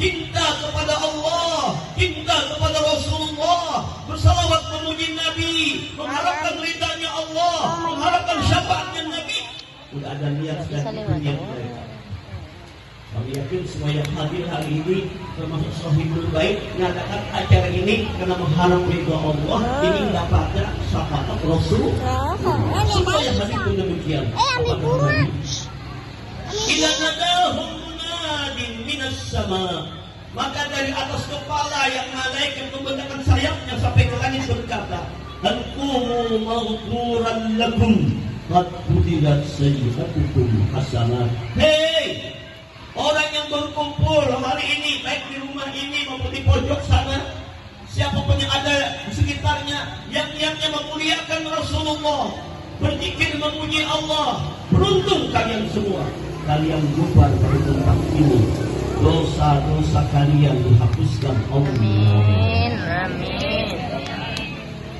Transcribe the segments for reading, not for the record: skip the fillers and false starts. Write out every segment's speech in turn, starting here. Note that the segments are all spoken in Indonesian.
cinta kepada Allah, cinta kepada Rasulullah, bersalawat memuji Nabi, mengharapkan ridhanya Allah, mengharapkan syafaatnya Nabi. Udah ada niat dan niat mereka. Kami yakin semua yang hadir hari ini termasuk Sohibul Bait mengadakan acara ini karena mengharap ridha Allah, ingin mendapatkan syafaat Rasul. Semua yang hadir pun demikian. Ila nadahum munadin minas sama, maka dari atas kepala yang malaikat menggunakan sayapnya sampai ke langit berkata, "Anqumu maghfuran lakum qad budilat sayyi'atukum hasanat." Hei, orang yang berkumpul hari ini, baik di rumah ini maupun di pojok sana, siapapun yang ada di sekitarnya, yang niatnya memuliakan Rasulullah, berzikir memuji Allah, beruntung kalian semua. Kalian gufar dari tempat ini, dosa-dosa kalian dihapuskan Allah. Amin, amin.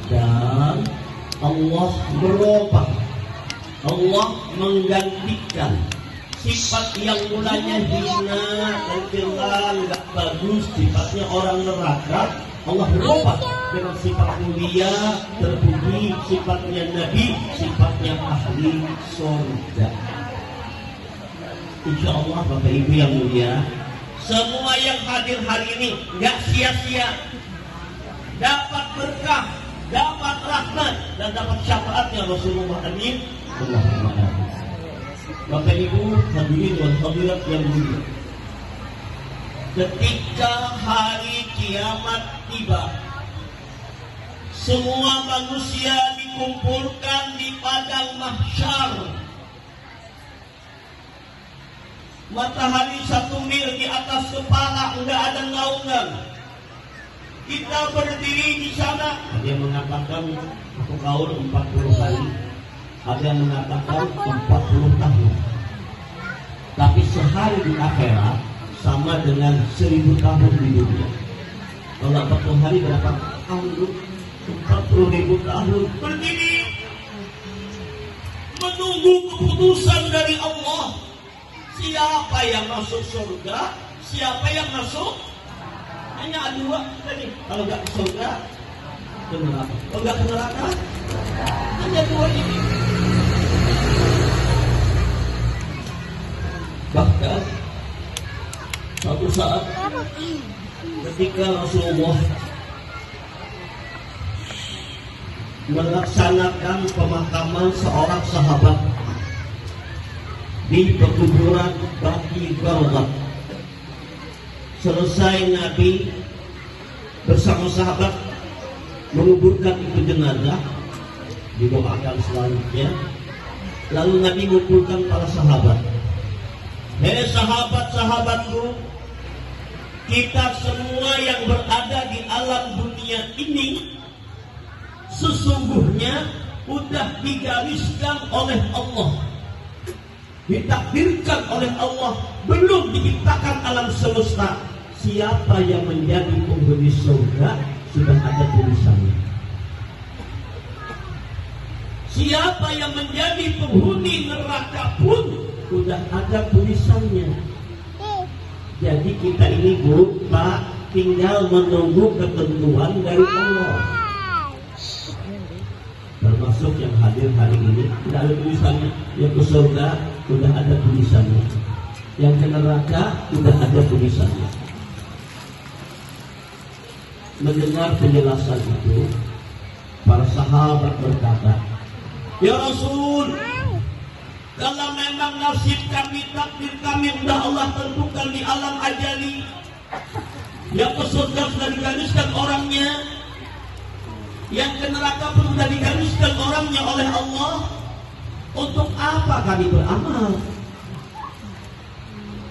Dan Allah berubah, Allah menggantikan sifat yang mulanya hina, tercela, nggak bagus, sifatnya orang neraka, Allah berubah dengan sifat mulia, terpuji, sifatnya Nabi, sifatnya ahli surga. Insya Allah Bapak Ibu yang mulia, semua yang hadir hari ini nggak sia-sia, dapat berkah, dapat rahmat, dan dapat syafaatnya Rasulullah. Amin. Allahumma amin. Bapak Ibu hadirin dan hadirat yang mulia, ketika hari kiamat tiba, semua manusia dikumpulkan di padang mahsyar. Matahari 1 mil di atas kepala, enggak ada naungan. Kita berdiri di sana. Ada yang mengatakan aku kaul 40 hari, ada yang mengatakan 40 tahun. Tapi sehari di akhirat sama dengan 1000 tahun di dunia. Kalau 40 hari berapa tahun? 40.000 tahun berdiri menunggu keputusan dari Allah. Siapa yang masuk surga, siapa yang masuk? Hanya dua tadi. Kalau nggak ke surga, ke neraka. Kalau nggak ke neraka, hanya dua ini. Bahkan suatu saat ketika Rasulullah melaksanakan pemakaman seorang sahabat di pekuburan Baqi Gharqad, selesai Nabi bersama sahabat menguburkan itu jenazah, didoakan selanjutnya, lalu Nabi mengumpulkan para sahabat. Hei sahabat-sahabatku, kita semua yang berada di alam dunia ini sesungguhnya sudah digariskan oleh Allah, ditakdirkan oleh Allah, belum diciptakan alam semesta. Siapa yang menjadi penghuni surga sudah ada tulisannya. Siapa yang menjadi penghuni neraka pun sudah ada tulisannya. Jadi kita ini Bu, Pak, tinggal menunggu ketentuan dari Allah. Termasuk yang hadir hari ini tidak ada tulisannya. Yang ke surga sudah ada tulisannya, yang ke neraka sudah ada tulisannya. Mendengar penjelasan itu, para sahabat berkata, "Ya Rasul, kalau memang nasib kami, takdir kami sudah Allah tentukan di alam ajali, yang ke surga sudah digariskan orangnya, yang ke neraka pun sudah digariskan orangnya oleh Allah, untuk apa kami beramal?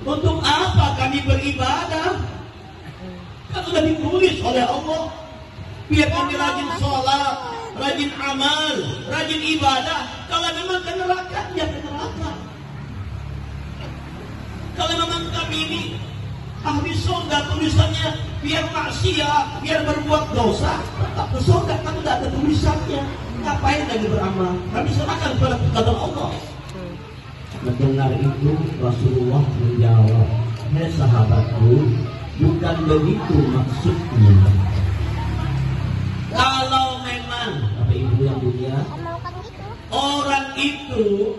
Untuk apa kami beribadah? Kan sudah ditulis oleh Allah. Biar kami rajin sholat, rajin amal, rajin ibadah. Kalau memang ke neraka, ya ke neraka. Kalau memang kami ini ahli surga, tulisannya biar maksiat, biar berbuat dosa, tetap ke surga, kan sudah ada tulisannya. Ngapain lagi beramal? Kami serahkan kepada Allah. Mendengar itu Rasulullah menjawab, "Hei sahabatku, Bukan begitu maksudnya. Kalau memang Bapak Ibu yang mulia, orang itu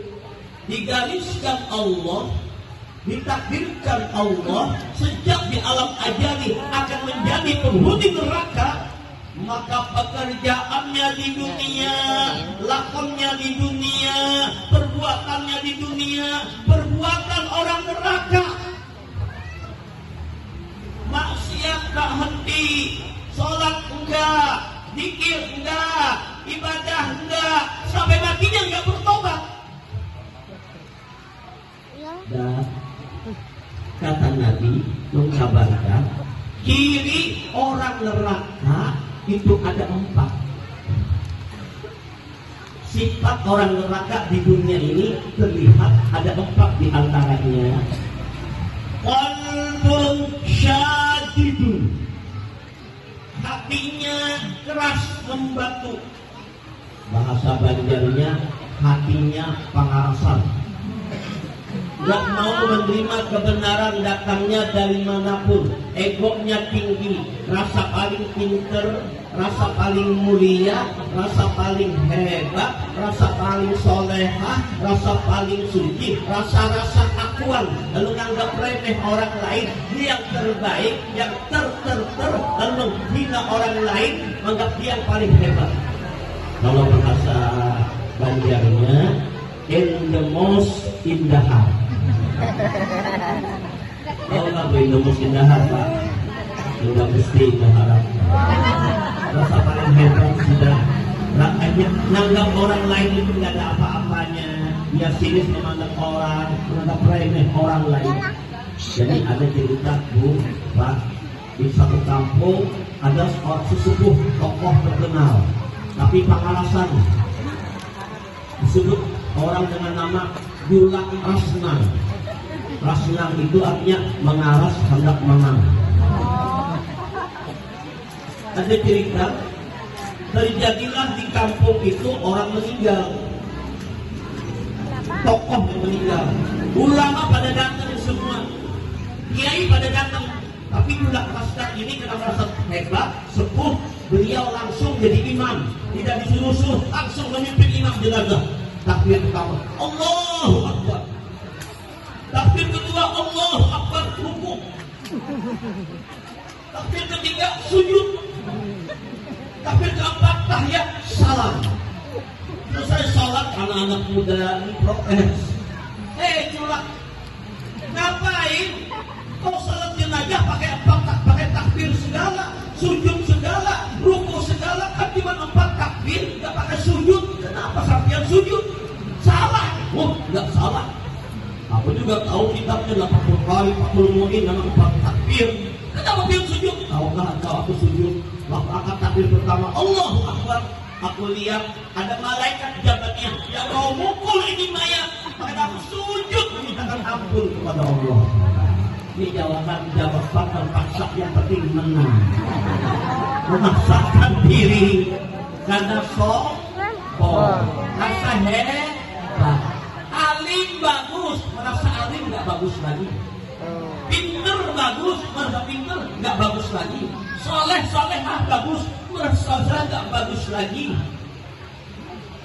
digariskan Allah, ditakdirkan Allah sejak di alam ajali akan menjadi penghuni neraka, maka pekerjaannya di dunia, lakonnya di dunia, perbuatannya di dunia, perbuatan orang neraka. Maksiat tak henti, sholat enggak, zikir enggak, ibadah enggak, sampai matinya enggak bertobat. Dan kata Nabi mengkabarkan ciri orang neraka itu ada 4. Sifat orang neraka di dunia ini terlihat ada 4 di antaranya. Qalbun syadidun, hatinya keras membatu. Bahasa Banjarnya hatinya pangarasan, gak mau menerima kebenaran datangnya dari manapun. Egonya tinggi, rasa paling pinter, rasa paling mulia, rasa paling hebat, rasa paling solehah, rasa paling suci, rasa-rasa akuan. Lalu nganggap remeh orang lain. Dia yang terbaik, yang lalu menghina orang lain, menganggap dia yang paling hebat. Kalau bahasa Banjarnya, in the most indahan. Tahu nggak bu Indomus indahan pak? Sudah mesti berharap. Rasa paling hebat sudah. Makanya nganggap orang lain itu nggak ada apa-apanya. Dia sinis memandang orang, menganggap remeh orang lain. Jadi ada cerita bu, pak, di satu kampung ada seorang sesepuh tokoh terkenal, tapi pangalasan. Disebut orang dengan nama Gulang Rasnang. Rasnang itu artinya mengaras hendak menang. Ada cerita terjadilah di kampung itu orang meninggal, tokoh yang meninggal, ulama pada datang semua, kiai pada datang, tapi Gulang Rasnang ini karena merasa hebat, sepuh, beliau langsung jadi imam, tidak disuruh-suruh, langsung memimpin imam jenazah. Takbir pertama, Allahu Akbar. Takbir kedua, Allahu Akbar, rukuk. Takbir ketiga, sujud. Takbir keempat, tahiyat, salam. Selesai salat, anak-anak muda ini protes. Culak, ngapain? Kau salat jenazah pakai takbir segala, sujud segala, rukuk segala, kan cuma 4 takbir, nggak pakai sujud. Kenapa sampean sujud? Salah. Oh, nggak salah. Aku juga tahu kitabnya 80 kali 40 mu'in dengan 4 takbir. Kenapa dia sujud? Tahukah engkau aku sujud? Waktu angkat takbir pertama, Allahu Akbar. Aku lihat ada malaikat jabatnya yang mau mukul ini mayat. Maka aku sujud memintakan ampun kepada Allah. Ini jawaban terpaksa, yang penting menang. Memaksakan diri karena rasa hebat. Alim bagus, merasa alim nggak bagus lagi. Pinter bagus, merasa pinter nggak bagus lagi. Soleh solehah bagus, merasa soleh nggak bagus lagi.